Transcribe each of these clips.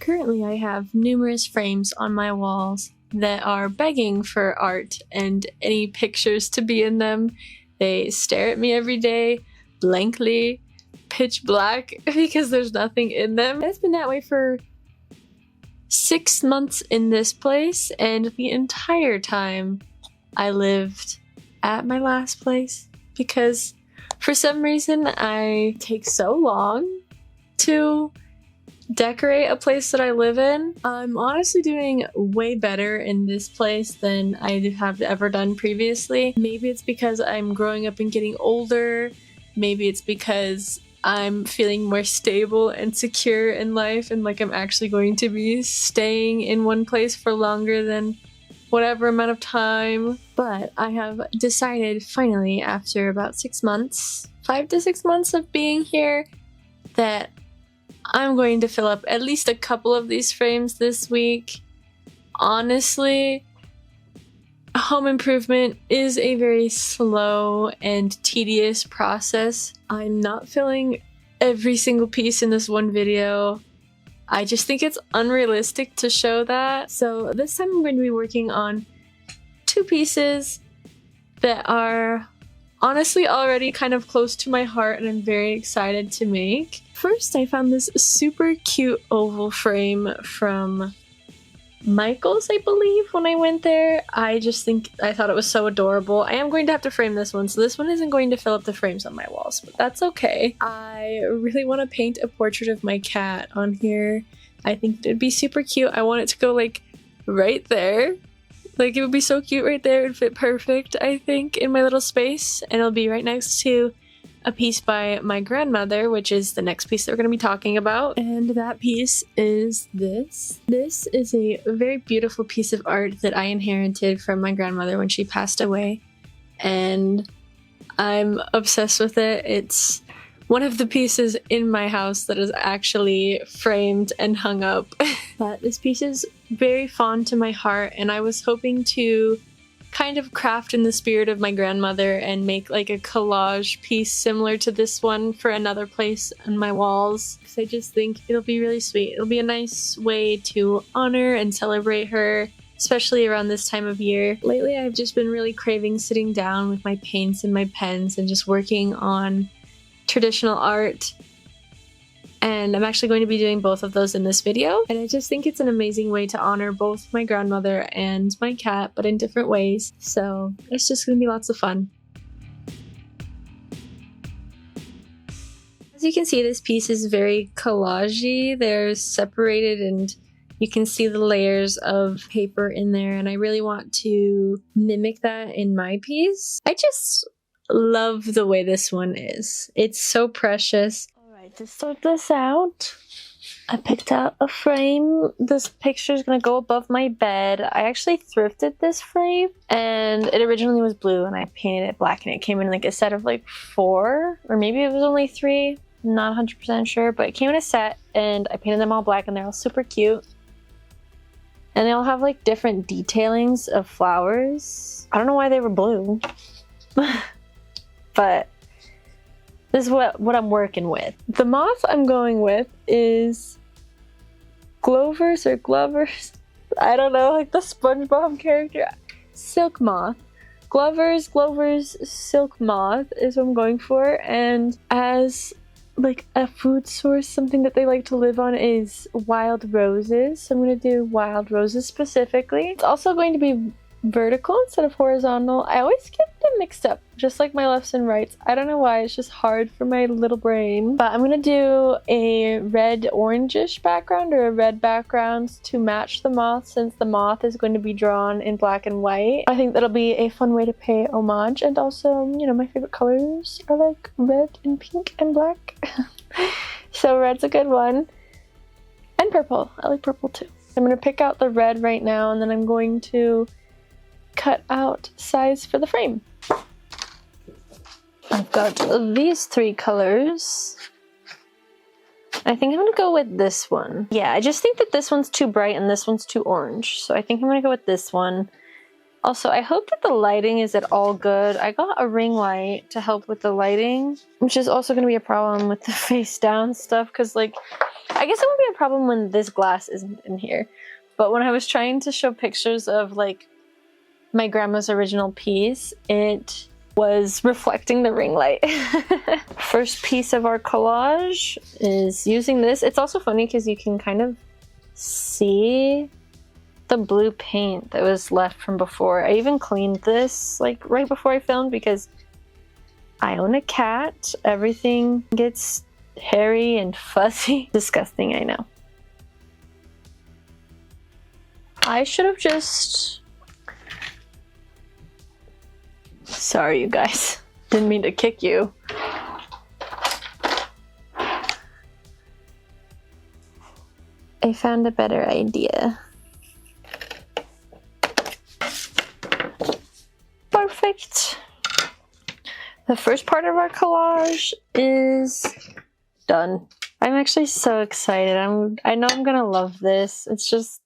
Currently, I have numerous frames on my walls that are begging for art and any pictures to be in them. They stare at me every day, blankly, pitch black, because there's nothing in them. It's been that way for 6 months in this place, and the entire time I lived at my last place, because for some reason I take so long to decorate a place that I live in. I'm honestly doing way better in this place than I have ever done previously. Maybe it's because I'm growing up and getting older. Maybe it's because I'm feeling more stable and secure in life, and like I'm actually going to be staying in one place for longer than whatever amount of time. But I have decided finally, after about 6 months, 5 to 6 months of being here, that I'm going to fill up at least a couple of these frames this week. Honestly, home improvement is a very slow and tedious process. I'm not filling every single piece in this one video. I just think it's unrealistic to show that. So this time I'm going to be working on 2 pieces that are honestly already kind of close to my heart and I'm very excited to make. First, I found this super cute oval frame from Michael's, I believe, when I went there. I thought it was so adorable. I am going to have to frame this one, so this one isn't going to fill up the frames on my walls, but that's okay. I really want to paint a portrait of my cat on here. I think it'd be super cute. I want it to go like right there. Like it would be so cute right there. It'd fit perfect, I think, in my little space, and it'll be right next to a piece by my grandmother, which is the next piece that we're going to be talking about. And that piece is this. This is a very beautiful piece of art that I inherited from my grandmother when she passed away, and I'm obsessed with it. It's one of the pieces in my house that is actually framed and hung up. But this piece is very fond to my heart, and I was hoping to kind of craft in the spirit of my grandmother and make like a collage piece similar to this one for another place on my walls, because I just think it'll be really sweet. It'll be a nice way to honor and celebrate her, especially around this time of year. Lately I've just been really craving sitting down with my paints and my pens and just working on traditional art, and I'm actually going to be doing both of those in this video. And I just think it's an amazing way to honor both my grandmother and my cat, but in different ways. So it's just gonna be lots of fun. As you can see, this piece is very collage-y. They're separated and you can see the layers of paper in there, and I really want to mimic that in my piece. I just love the way this one is. It's so precious. To start this out, I picked out a frame. This picture is going to go above my bed. I actually thrifted this frame, and it originally was blue, and I painted it black, and it came in like a set of like 4, or maybe it was only 3. I'm not 100% sure, but it came in a set, and I painted them all black, and they're all super cute. And they all have like different detailings of flowers. I don't know why they were blue, but this is what I'm working with. The moth I'm going with is Glovers or Glovers. I don't know, like the SpongeBob character. Silk moth. Glovers, silk moth is what I'm going for. And as like a food source, something that they like to live on is wild roses. So I'm going to do wild roses specifically. It's also going to be vertical instead of horizontal. I always get them mixed up, just like my lefts and rights. I don't know why, it's just hard for my little brain. But I'm gonna do a red orangish background or a red background to match the moth, since the moth is going to be drawn in black and white. I think that'll be a fun way to pay homage, and also, you know, my favorite colors are like red and pink and black. So red's a good one. And purple. I like purple too. I'm gonna pick out the red right now, and then I'm going to cut out size for the frame. I've got these 3 colors. I think I'm gonna go with this one. Yeah, I just think that this one's too bright and this one's too orange. So I think I'm gonna go with this one. Also, I hope that the lighting is at all good. I got a ring light to help with the lighting, which is also going to be a problem with the face down stuff, because like, I guess it would be a problem when this glass isn't in here. But when I was trying to show pictures of like my grandma's original piece, it was reflecting the ring light. First piece of our collage is using this. It's also funny because you can kind of see the blue paint that was left from before. I even cleaned this like right before I filmed because I own a cat. Everything gets hairy and fuzzy. Disgusting, I know. I should have just... Sorry, you guys. Didn't mean to kick you. I found a better idea. Perfect. The first part of our collage is done. I'm actually so excited. I know I'm gonna love this. It's just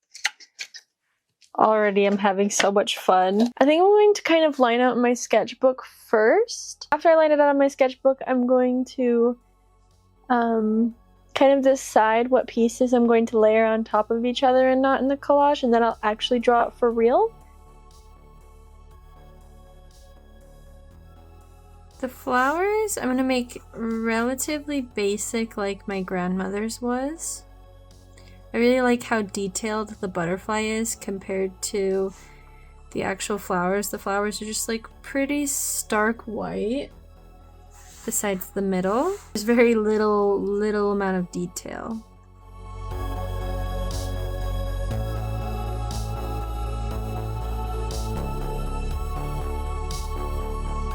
already I'm having so much fun. I think I'm going to kind of line out my sketchbook first. After I line it out on my sketchbook, I'm going to kind of decide what pieces I'm going to layer on top of each other and not in the collage, and then I'll actually draw it for real. The flowers I'm gonna make relatively basic like my grandmother's was. I really like how detailed the butterfly is compared to the actual flowers. The flowers are just like pretty stark white besides the middle. There's very little amount of detail.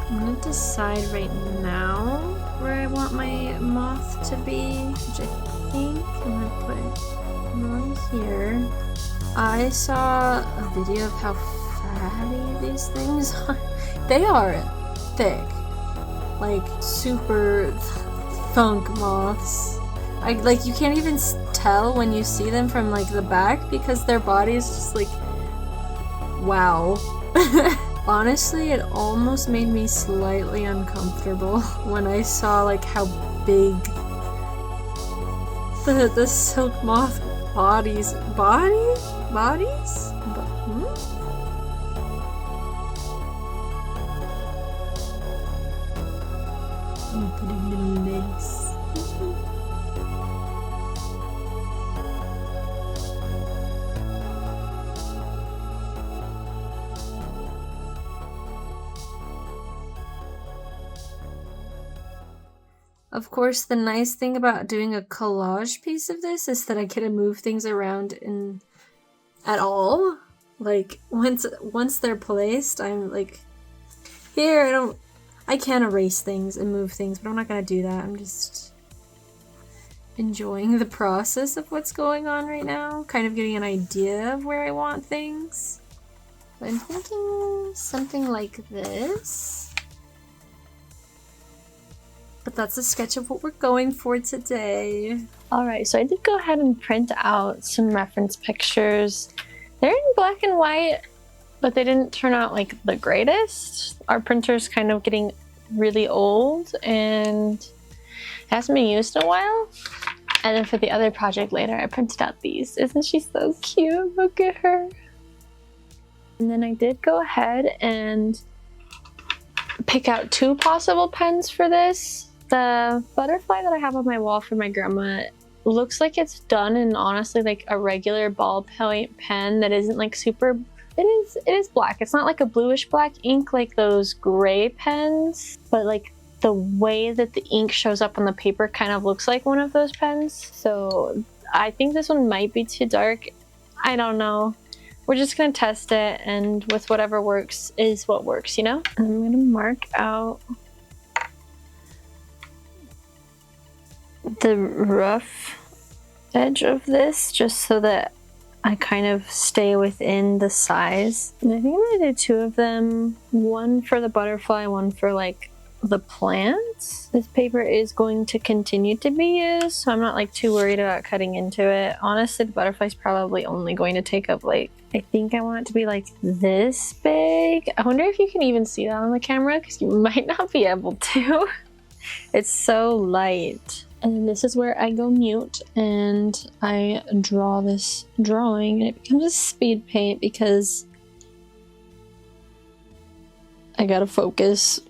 I'm gonna decide right now where I want my moth to be, which I think I'm gonna put it right here. I saw a video of how fatty these things are. They are thick, like super thunk moths. Like you can't even tell when you see them from like the back because their body is just like, wow. Honestly, it almost made me slightly uncomfortable when I saw like how big the silk moth bodies. Opening the lids. Of course, the nice thing about doing a collage piece of this is that I get to move things around at all. Like, once they're placed, I'm like, here, I can erase things and move things, but I'm not gonna do that. I'm just enjoying the process of what's going on right now, kind of getting an idea of where I want things. But I'm thinking something like this. But that's a sketch of what we're going for today. Alright, so I did go ahead and print out some reference pictures. They're in black and white, but they didn't turn out like the greatest. Our printer's kind of getting really old and it hasn't been used in a while. And then for the other project later, I printed out these. Isn't she so cute? Look at her. And then I did go ahead and pick out two possible pens for this. The butterfly that I have on my wall for my grandma looks like it's done in honestly like a regular ballpoint pen that isn't like super... It is black. It's not like a bluish black ink like those gray pens, but like the way that the ink shows up on the paper kind of looks like one of those pens. So I think this one might be too dark. I don't know. We're just gonna test it, and with whatever works is what works, you know? And I'm gonna mark out the rough edge of this just so that I kind of stay within the size. And I think I'm gonna do two of them, one for the butterfly, one for like the plants. This paper is going to continue to be used, so I'm not like too worried about cutting into it. Honestly, the butterfly's probably only going to take up like, I think I want it to be like this big. I wonder if you can even see that on the camera, because you might not be able to. It's so light. And then this is where I go mute and I draw this drawing, and it becomes a speed paint because I gotta focus.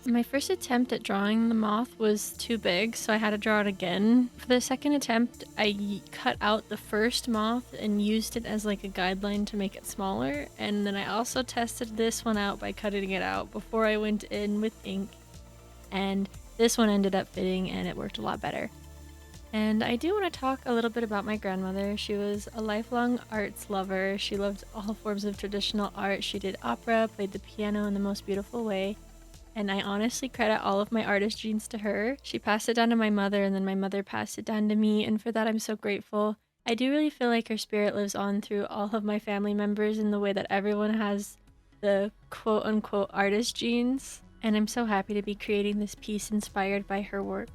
My first attempt at drawing the moth was too big, so I had to draw it again. For the second attempt, I cut out the first moth and used it as like a guideline to make it smaller. And then I also tested this one out by cutting it out before I went in with ink. And this one ended up fitting and it worked a lot better. And I do want to talk a little bit about my grandmother. She was a lifelong arts lover. She loved all forms of traditional art. She did opera, played the piano in the most beautiful way. And I honestly credit all of my artist genes to her. She passed it down to my mother, and then my mother passed it down to me, and for that I'm so grateful. I do really feel like her spirit lives on through all of my family members in the way that everyone has the quote-unquote artist genes. And I'm so happy to be creating this piece inspired by her work.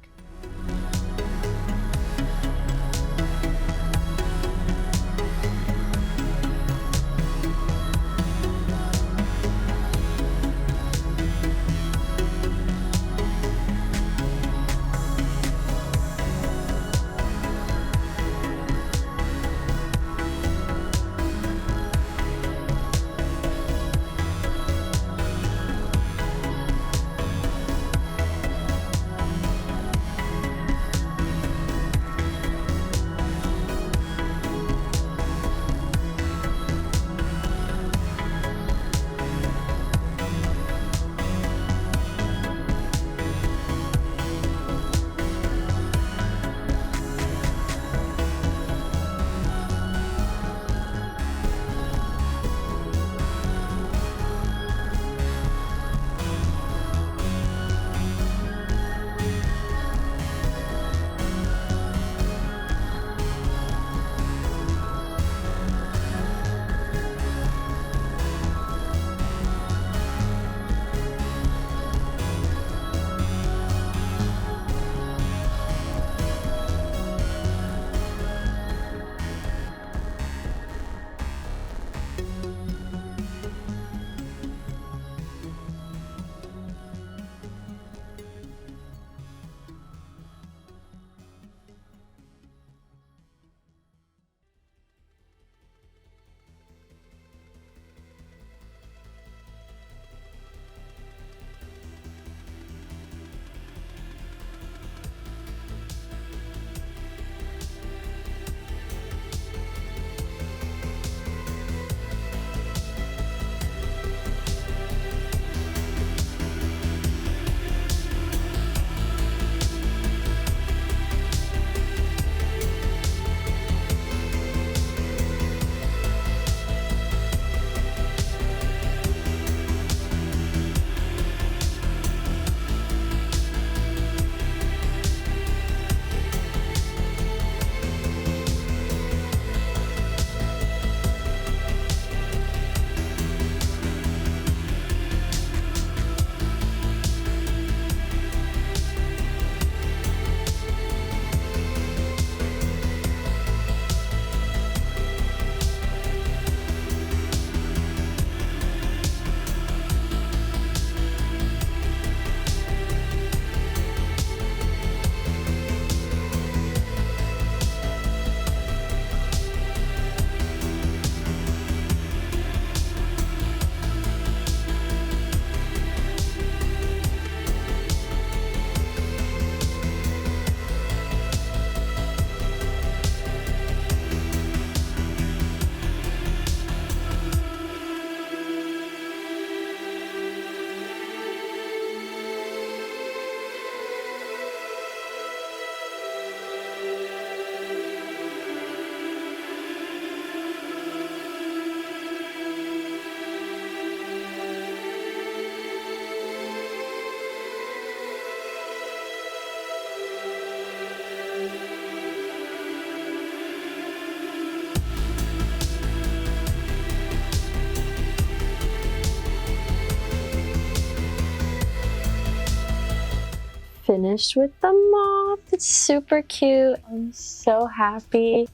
finished with the moth. It's super cute. I'm so happy.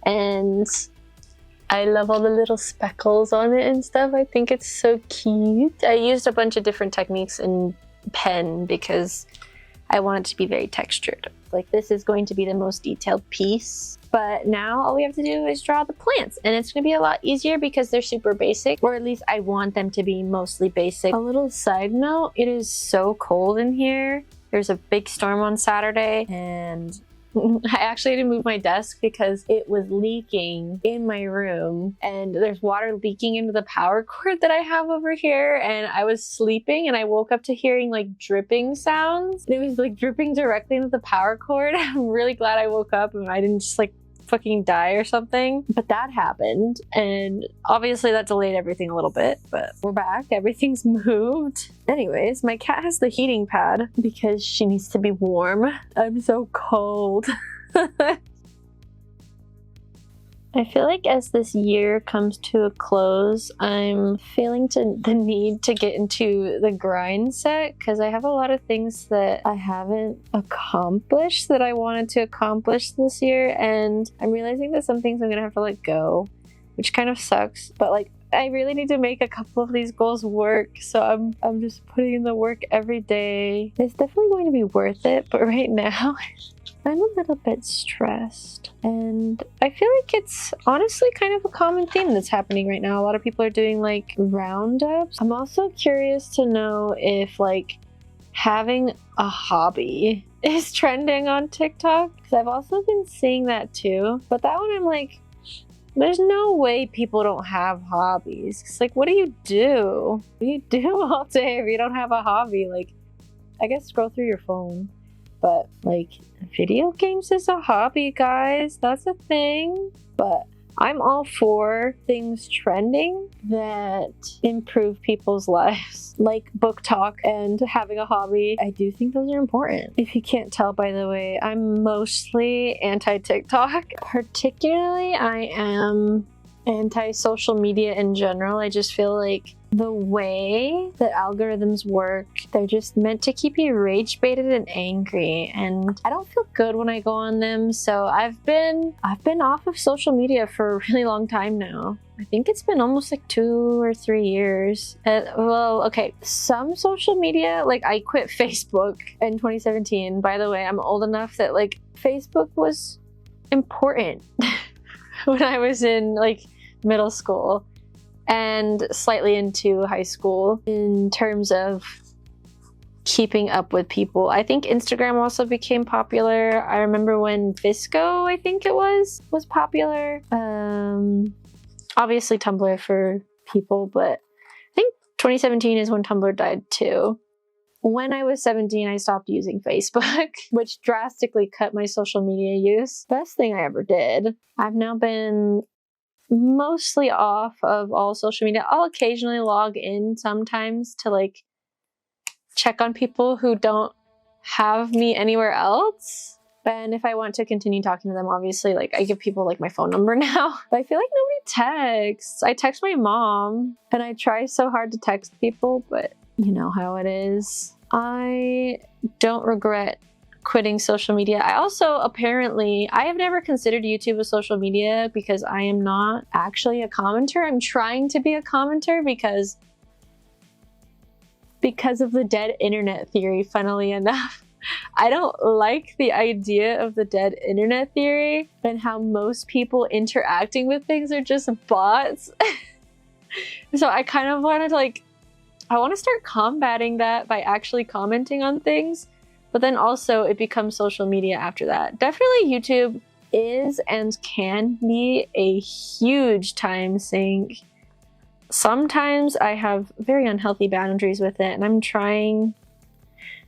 And I love all the little speckles on it and stuff. I think it's so cute. I used a bunch of different techniques in pen because I want it to be very textured. Like, this is going to be the most detailed piece. But now all we have to do is draw the plants, and it's gonna be a lot easier because they're super basic, or at least I want them to be mostly basic. A little side note, it is so cold in here. There's a big storm on Saturday, and I actually had to move my desk because it was leaking in my room, and there's water leaking into the power cord that I have over here, and I was sleeping and I woke up to hearing like dripping sounds. It was like dripping directly into the power cord. I'm really glad I woke up and I didn't just like fucking die or something, but that happened, and obviously that delayed everything a little bit, but we're back. Everything's moved. Anyways, my cat has the heating pad because she needs to be warm. I'm so cold. I feel like as this year comes to a close, I'm feeling the need to get into the grind set because I have a lot of things that I haven't accomplished that I wanted to accomplish this year, and I'm realizing that some things I'm gonna have to let go, which kind of sucks, but like I really need to make a couple of these goals work, so I'm just putting in the work every day. It's definitely going to be worth it, but right now I'm a little bit stressed, and I feel like it's honestly kind of a common theme that's happening right now. A lot of people are doing like roundups. I'm also curious to know if like having a hobby is trending on TikTok, because I've also been seeing that too, but that one I'm like, there's no way people don't have hobbies. It's like, what do you do? What do you do all day if you don't have a hobby? Like, I guess scroll through your phone. But like, video games is a hobby, guys. That's a thing. But I'm all for things trending that improve people's lives, like book talk and having a hobby. I do think those are important. If you can't tell, by the way, I'm mostly anti-TikTok. Particularly, I am anti-social media in general. I just feel like the way that algorithms work, they're just meant to keep you rage baited and angry, and I don't feel good when I go on them. So I've been off of social media for a really long time now. I think it's been almost like 2 or 3 years. Well, okay, some social media, like I quit Facebook in 2017. By the way, I'm old enough that like Facebook was important when I was in like middle school and slightly into high school in terms of keeping up with people. I think Instagram also became popular. I remember when Visco, I think it was popular. Obviously Tumblr for people, but I think 2017 is when Tumblr died too. When I was 17, I stopped using Facebook, which drastically cut my social media use. Best thing I ever did. I've now been mostly off of all social media. I'll occasionally log in sometimes to like check on people who don't have me anywhere else. And if I want to continue talking to them, obviously, like I give people like my phone number now. But I feel like nobody texts. I text my mom, and I try so hard to text people, but you know how it is. I don't regret quitting social media. I also I have never considered YouTube a social media because I am not actually a commenter. I'm trying to be a commenter because of the dead internet theory, funnily enough. I don't like the idea of the dead internet theory and how most people interacting with things are just bots. So I kind of wanted to I want to start combating that by actually commenting on things. But then also it becomes social media after that. Definitely YouTube is and can be a huge time sink. Sometimes I have very unhealthy boundaries with it, and I'm trying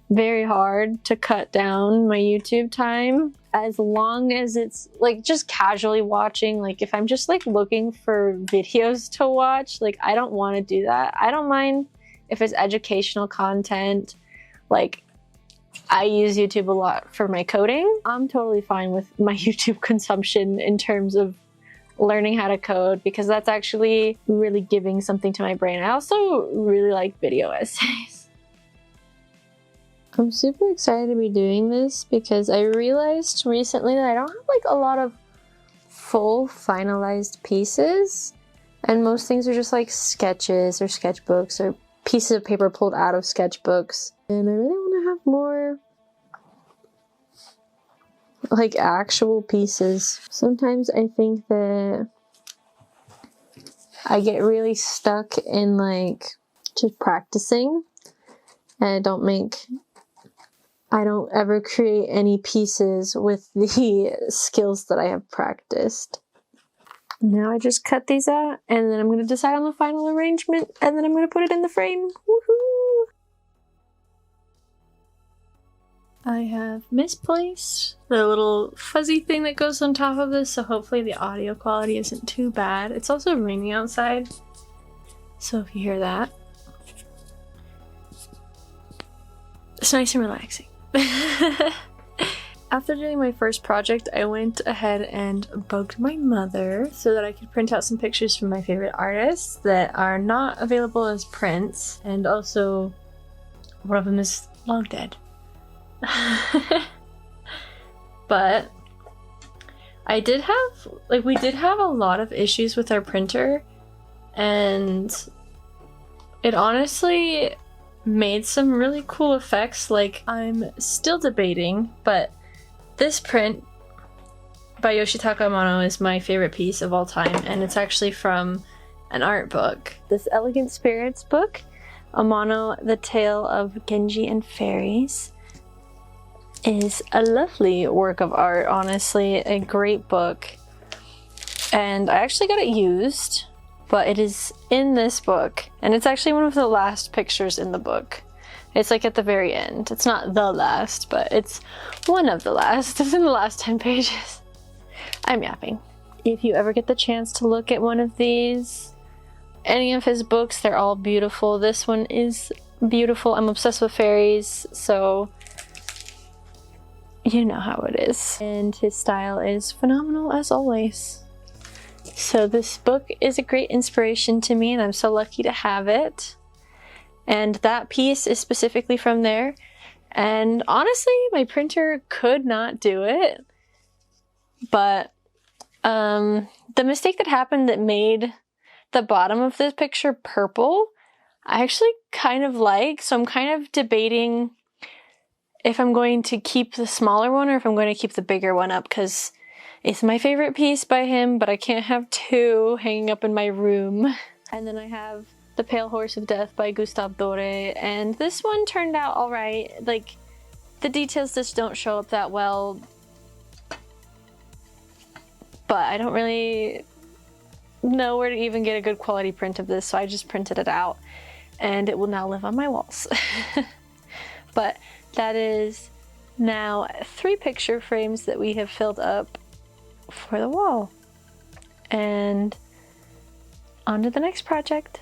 very hard to cut down my YouTube time, as long as it's like just casually watching. Like if I'm just like looking for videos to watch, like I don't want to do that. I don't mind if it's educational content. Like I use YouTube a lot for my coding. I'm totally fine with my YouTube consumption in terms of learning how to code, because that's actually really giving something to my brain. I also really like video essays. I'm super excited to be doing this because I realized recently that I don't have like a lot of full finalized pieces, and most things are just like sketches or sketchbooks or pieces of paper pulled out of sketchbooks. And I really want to have more like actual pieces. Sometimes I think that I get really stuck in like just practicing, and I don't ever create any pieces with the skills that I have practiced. Now I just cut these out, and then I'm going to decide on the final arrangement, and then I'm going to put it in the frame. Woohoo! I have misplaced the little fuzzy thing that goes on top of this, so hopefully the audio quality isn't too bad. It's also raining outside, so if you hear that, it's nice and relaxing. After doing my first project, I went ahead and bugged my mother so that I could print out some pictures from my favorite artists that are not available as prints, and also one of them is long dead. But we did have a lot of issues with our printer, and it honestly made some really cool effects. Like, I'm still debating, but this print by Yoshitaka Amano is my favorite piece of all time, and it's actually from an art book. This Elegant Spirits book, Amano, The Tale of Genji and Fairies, is a lovely work of art, honestly, a great book. And I actually got it used, but it is in this book, and it's actually one of the last pictures in the book. It's like at the very end. It's not the last, but it's one of the last. It's in the last 10 pages. I'm yapping. If you ever get the chance to look at one of these, any of his books, they're all beautiful. This one is beautiful. I'm obsessed with fairies, so you know how it is. And his style is phenomenal as always. So this book is a great inspiration to me, and I'm so lucky to have it. And that piece is specifically from there. And honestly, my printer could not do it. But the mistake that happened that made the bottom of this picture purple, I actually kind of like. So I'm kind of debating if I'm going to keep the smaller one or if I'm going to keep the bigger one up, because it's my favorite piece by him, but I can't have two hanging up in my room. And then I have The Pale Horse of Death by Gustave Doré, and this one turned out alright. Like, the details just don't show up that well, but I don't really know where to even get a good quality print of this, so I just printed it out, and it will now live on my walls. But that is now 3 picture frames that we have filled up for the wall. And on to the next project.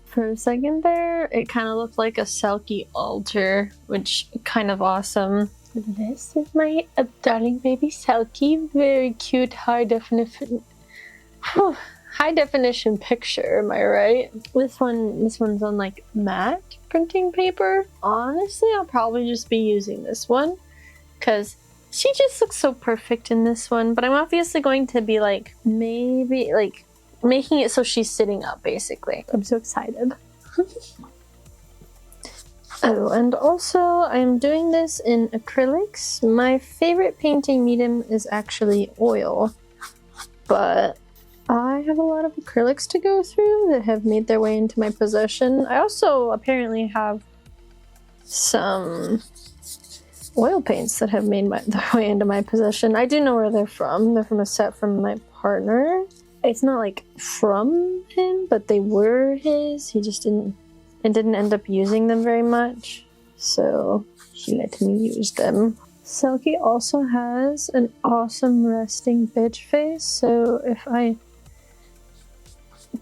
For a second there, it kind of looked like a Selkie altar, which kind of awesome. This is my darling baby Selkie. Very cute, high definition picture, am I right? This one's on like matte printing paper. Honestly, I'll probably just be using this one because she just looks so perfect in this one. But I'm obviously going to be like, maybe like making it so she's sitting up, basically. I'm so excited. Oh, and also I'm doing this in acrylics. My favorite painting medium is actually oil, but I have a lot of acrylics to go through that have made their way into my possession. I also apparently have some oil paints that have made their way into my possession. I do know where they're from. They're from a set from my partner. It's not like from him, but they were his. He just didn't and didn't end up using them very much, so she let me use them. Selkie also has an awesome resting bitch face, so if I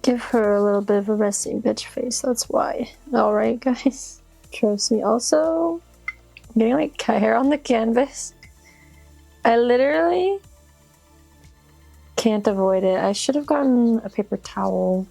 give her a little bit of a resting bitch face, that's why. Alright, guys. Trust me. Also, I'm getting like cat hair on the canvas. I literally can't avoid it. I should have gotten a paper towel.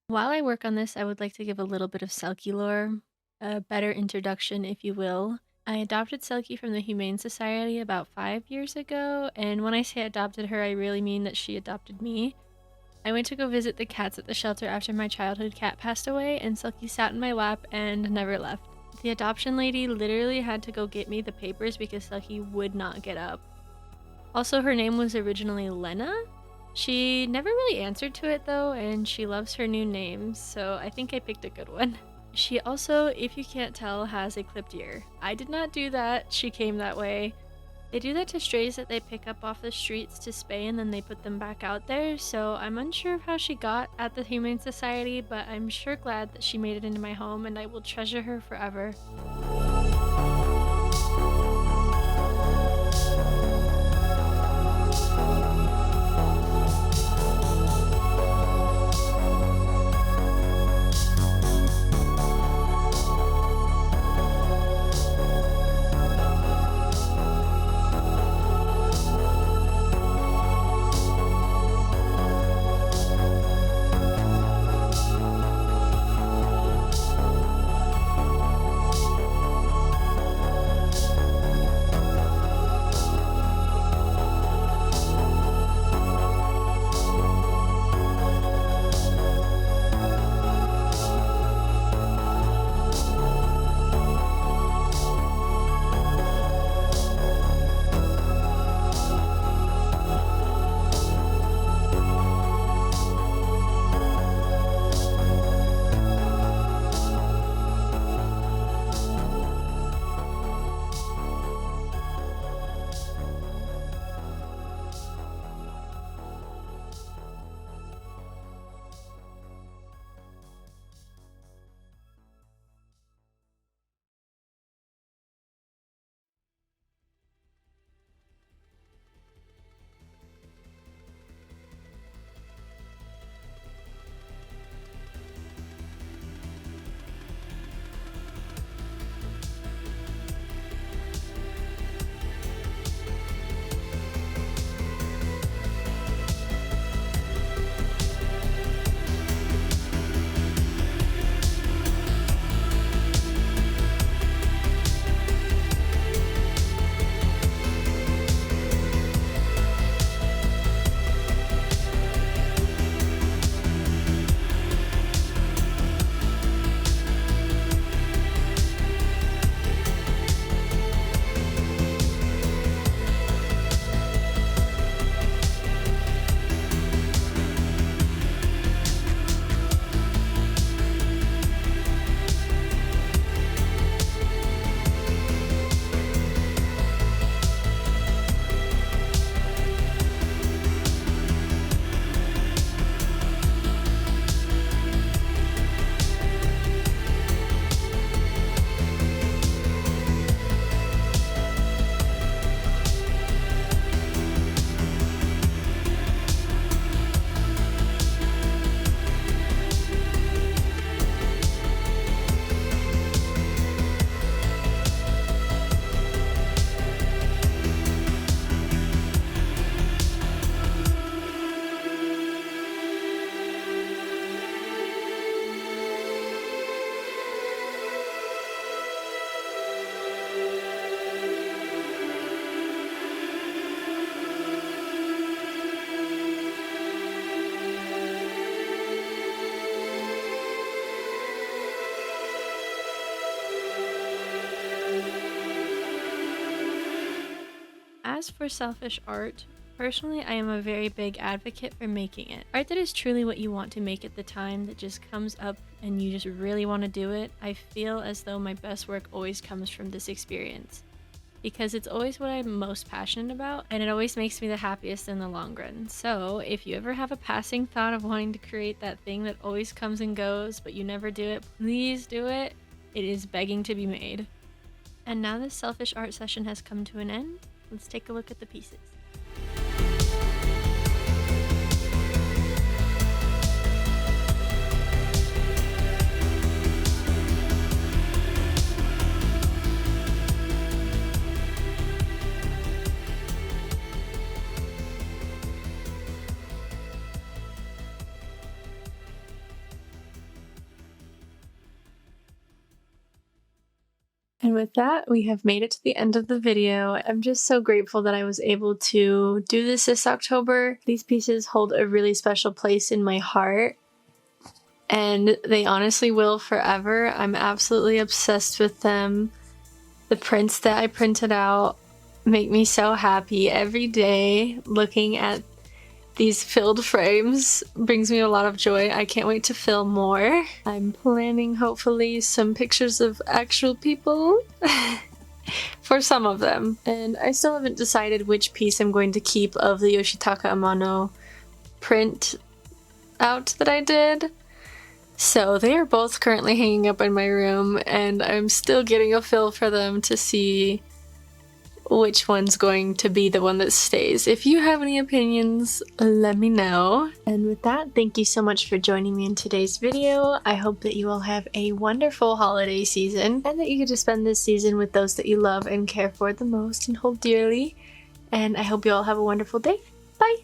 While I work on this, I would like to give a little bit of Selkie lore, a better introduction, if you will. I adopted Selkie from the Humane Society about 5 years ago, and when I say adopted her, I really mean that she adopted me. I went to go visit the cats at the shelter after my childhood cat passed away, and Selkie sat in my lap and never left. The adoption lady literally had to go get me the papers because Selkie would not get up. Also, her name was originally Lena. She never really answered to it though, and she loves her new name, so I think I picked a good one. She also, if you can't tell, has a clipped ear. I did not do that, she came that way. They do that to strays that they pick up off the streets to spay and then they put them back out there, so I'm unsure of how she got at the Humane Society, but I'm sure glad that she made it into my home and I will treasure her forever. As for selfish art, Personally, I am a very big advocate for making it. Art that is truly what you want to make at the time, that just comes up and you just really want to do it. I feel as though my best work always comes from this experience, because it's always what I'm most passionate about, and it always makes me the happiest in the long run. So if you ever have a passing thought of wanting to create that thing that always comes and goes, but you never do it, please do it. It is begging to be made. And now this selfish art session has come to an end. Let's take a look at the pieces. And with that, we have made it to the end of the video. I'm just so grateful that I was able to do this October. These pieces hold a really special place in my heart, and they honestly will forever. I'm absolutely obsessed with them. The prints that I printed out make me so happy every day. Looking at these filled frames brings me a lot of joy. I can't wait to fill more. I'm planning, hopefully, some pictures of actual people for some of them. And I still haven't decided which piece I'm going to keep of the Yoshitaka Amano print out that I did. So they are both currently hanging up in my room, and I'm still getting a feel for them to see which one's going to be the one that stays. If you have any opinions, let me know. And with that, thank you so much for joining me in today's video. I hope that you all have a wonderful holiday season, and that you get to spend this season with those that you love and care for the most and hold dearly. And I hope you all have a wonderful day. Bye!